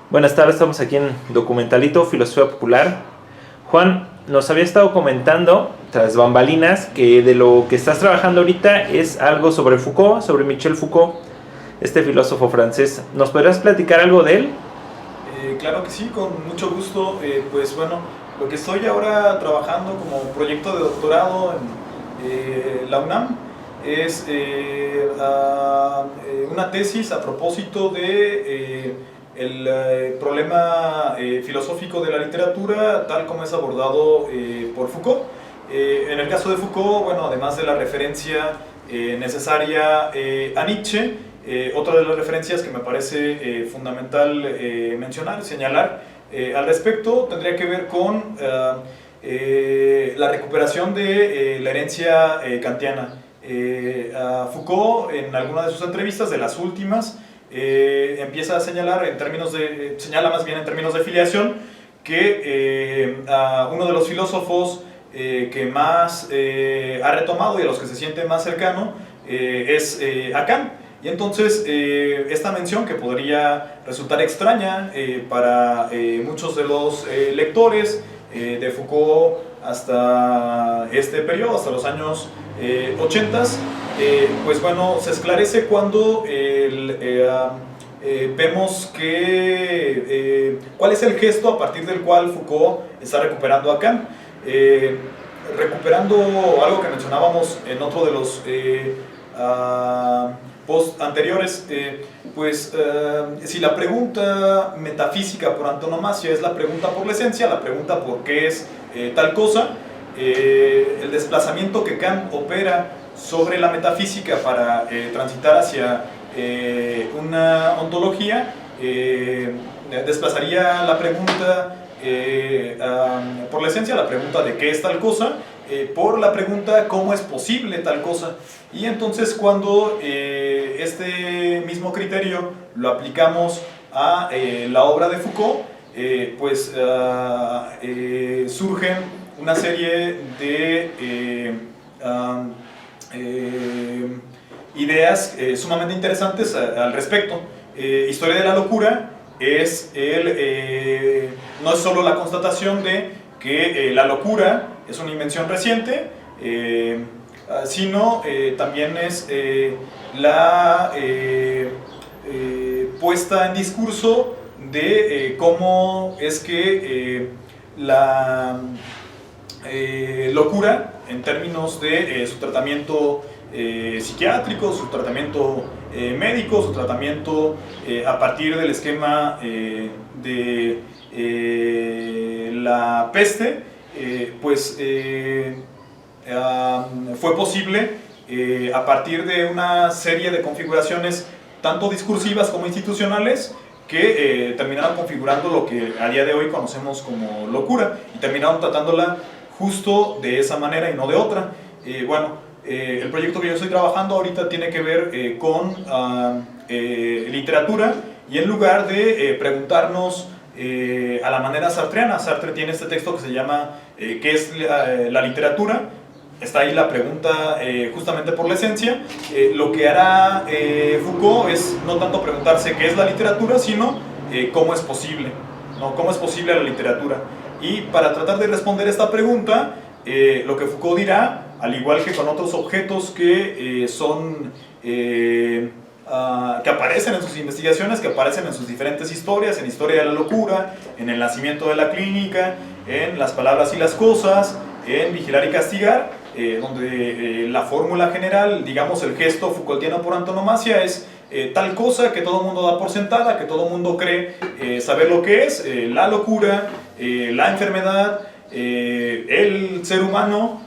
Buenas tardes, estamos aquí en Documentalito, Filosofía Popular. Juan, nos había estado comentando, tras bambalinas, que de lo que estás trabajando ahorita es algo sobre Foucault, sobre Michel Foucault, este filósofo francés. ¿Nos podrías platicar algo de él? Claro que sí, con mucho gusto. Pues bueno, lo que estoy ahora trabajando como proyecto de doctorado en la UNAM es una tesis a propósito de el problema filosófico de la literatura tal como es abordado por Foucault. En el caso de Foucault, bueno, además de la referencia necesaria a Nietzsche, otra de las referencias que me parece fundamental mencionar, señalar al respecto, tendría que ver con la recuperación de la herencia kantiana. Foucault, en alguna de sus entrevistas, de las últimas, empieza a señalar en términos señala más bien en términos de filiación, que uno de los filósofos que más ha retomado y a los que se siente más cercano es a Kant. Y entonces esta mención, que podría resultar extraña para muchos de los lectores de Foucault hasta este periodo, hasta los años 80, pues bueno, se esclarece cuando vemos cuál es el gesto a partir del cual Foucault está recuperando a Kant. Recuperando algo que mencionábamos en otro de los post anteriores, si la pregunta metafísica por antonomasia es la pregunta por la esencia, la pregunta por qué es tal cosa, el desplazamiento que Kant opera sobre la metafísica para transitar hacia una ontología desplazaría la pregunta por la esencia, la pregunta de qué es tal cosa, por la pregunta cómo es posible tal cosa. Y entonces cuando este mismo criterio lo aplicamos a la obra de Foucault, surgen una serie de ideas sumamente interesantes al respecto. Historia de la locura no es solo la constatación de que la locura es una invención reciente, sino también es la puesta en discurso de cómo es que la locura, en términos de su tratamiento psiquiátrico, su tratamiento médico, su tratamiento a partir del esquema de la peste, fue posible a partir de una serie de configuraciones tanto discursivas como institucionales que terminaron configurando lo que a día de hoy conocemos como locura y terminaron tratándola justo de esa manera y no de otra. El proyecto que yo estoy trabajando ahorita tiene que ver con literatura, y en lugar de preguntarnos a la manera sartreana, Sartre tiene este texto que se llama ¿qué es la literatura? Está ahí la pregunta justamente por la esencia. Lo que hará Foucault es no tanto preguntarse qué es la literatura, sino cómo es posible, ¿no? ¿Cómo es posible la literatura? Y para tratar de responder esta pregunta, lo que Foucault dirá, al igual que con otros objetos que que aparecen en sus investigaciones, que aparecen en sus diferentes historias, en Historia de la locura, en El nacimiento de la clínica, en Las palabras y las cosas, en Vigilar y castigar, donde la fórmula general, digamos el gesto Foucaultiano por antonomasia es tal cosa que todo el mundo da por sentada, que todo el mundo cree saber lo que es, la locura, la enfermedad, el ser humano,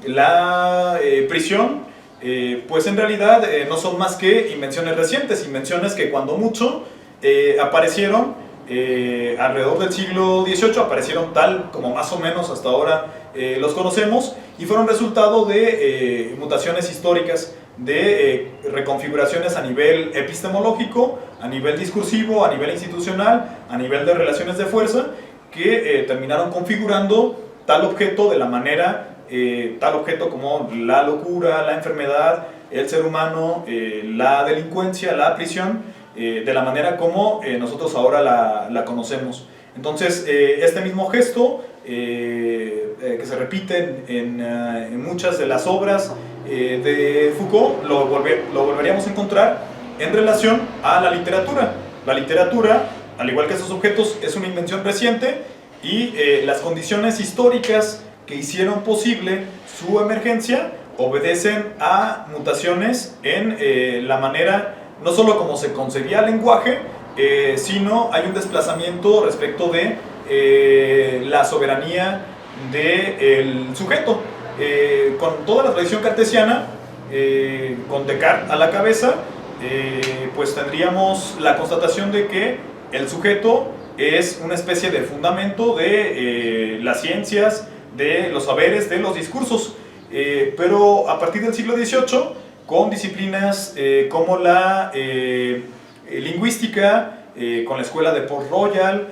la prisión, pues en realidad no son más que invenciones recientes, invenciones que cuando mucho aparecieron alrededor del siglo XVIII, aparecieron tal como más o menos hasta ahora los conocemos, y fueron resultado de mutaciones históricas, de reconfiguraciones a nivel epistemológico, a nivel discursivo, a nivel institucional, a nivel de relaciones de fuerza, que terminaron configurando tal objeto de la manera, tal objeto como la locura, la enfermedad, el ser humano, la delincuencia, la prisión, de la manera como nosotros ahora la conocemos. Entonces, este mismo gesto, que se repite en muchas de las obras de Foucault, lo volveríamos a encontrar en relación a la literatura. La literatura, al igual que esos objetos, es una invención reciente y las condiciones históricas que hicieron posible su emergencia obedecen a mutaciones en la manera, no solo como se concebía el lenguaje, sino hay un desplazamiento respecto de la soberanía del sujeto. Con toda la tradición cartesiana, con Descartes a la cabeza, pues tendríamos la constatación de que el sujeto es una especie de fundamento de las ciencias, de los saberes, de los discursos. Pero a partir del siglo XVIII, con disciplinas como la lingüística, con la escuela de Port Royal,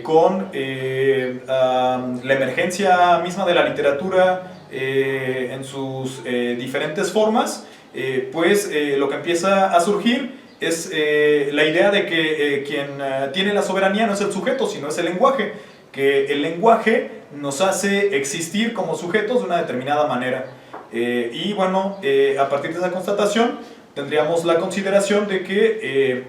con la emergencia misma de la literatura en sus diferentes formas, pues lo que empieza a surgir es la idea de que quien tiene la soberanía no es el sujeto, sino es el lenguaje, que el lenguaje nos hace existir como sujetos de una determinada manera. Y bueno, a partir de esa constatación tendríamos la consideración de que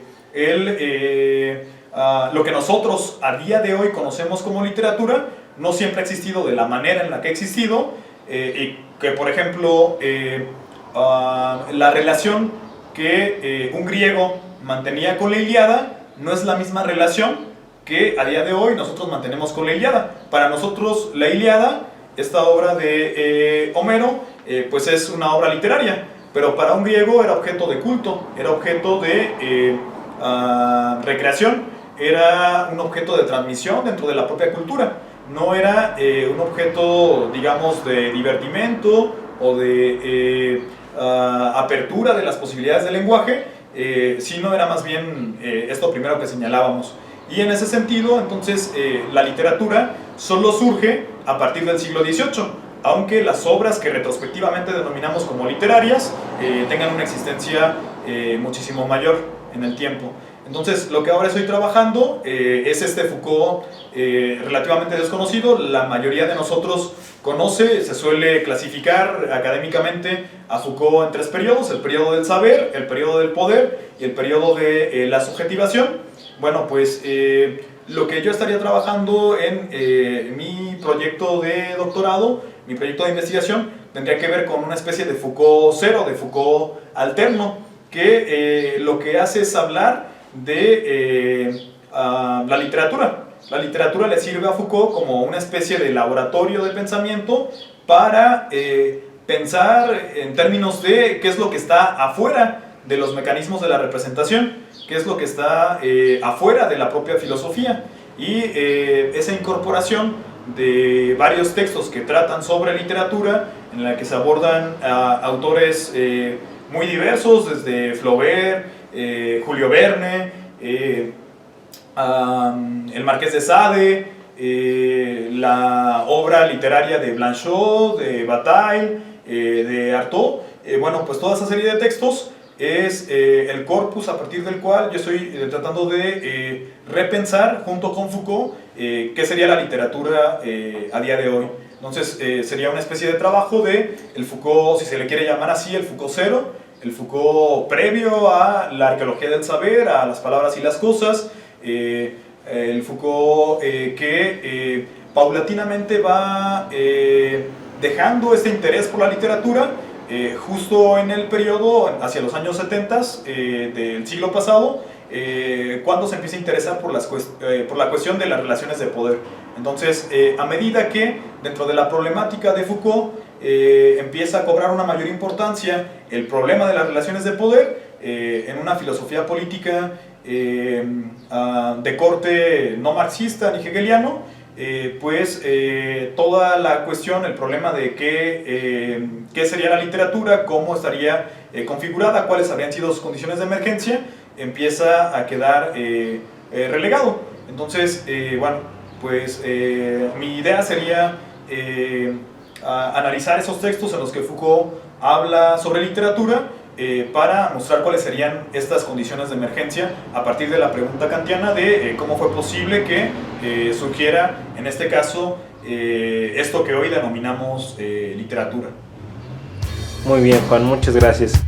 lo que nosotros a día de hoy conocemos como literatura no siempre ha existido de la manera en la que ha existido, y que por ejemplo la relación que un griego mantenía con la Ilíada no es la misma relación que a día de hoy nosotros mantenemos con la Ilíada. Para nosotros la Ilíada, esta obra de Homero, pues es una obra literaria, pero para un griego era objeto de culto, era objeto de recreación, era un objeto de transmisión dentro de la propia cultura, no era un objeto, digamos, de divertimento o de apertura de las posibilidades del lenguaje, sino era más bien esto primero que señalábamos. Y en ese sentido, entonces, la literatura solo surge a partir del siglo XVIII, aunque las obras que retrospectivamente denominamos como literarias tengan una existencia muchísimo mayor en el tiempo. Entonces, lo que ahora estoy trabajando es este Foucault relativamente desconocido. La mayoría de nosotros conoce, se suele clasificar académicamente a Foucault en tres periodos: el periodo del saber, el periodo del poder y el periodo de la subjetivación. Bueno, pues lo que yo estaría trabajando en mi proyecto de doctorado, mi proyecto de investigación, tendría que ver con una especie de Foucault cero, de Foucault alterno, que lo que hace es hablar de la literatura. La literatura le sirve a Foucault como una especie de laboratorio de pensamiento para pensar en términos de qué es lo que está afuera de los mecanismos de la representación, qué es lo que está afuera de la propia filosofía. Y esa incorporación de varios textos que tratan sobre literatura, en la que se abordan autores muy diversos, desde Flaubert, Julio Verne, el Marqués de Sade, la obra literaria de Blanchot, de Bataille, de Artaud. Bueno, pues toda esa serie de textos es el corpus a partir del cual yo estoy tratando de repensar junto con Foucault qué sería la literatura a día de hoy. Entonces sería una especie de trabajo de el Foucault, si se le quiere llamar así, el Foucault cero, el Foucault previo a la arqueología del saber, a las palabras y las cosas, el Foucault que paulatinamente va dejando este interés por la literatura. Justo en el periodo, hacia los años 70 del siglo pasado, cuando se empieza a interesar por la cuestión de las relaciones de poder. Entonces, a medida que dentro de la problemática de Foucault empieza a cobrar una mayor importancia el problema de las relaciones de poder en una filosofía política de corte no marxista ni hegeliano, pues toda la cuestión, el problema de qué sería la literatura, cómo estaría configurada, cuáles habrían sido sus condiciones de emergencia, empieza a quedar relegado. Entonces, bueno, pues mi idea sería analizar esos textos en los que Foucault habla sobre literatura para mostrar cuáles serían estas condiciones de emergencia a partir de la pregunta kantiana de cómo fue posible que surgiera, en este caso, esto que hoy denominamos literatura. Muy bien, Juan, muchas gracias.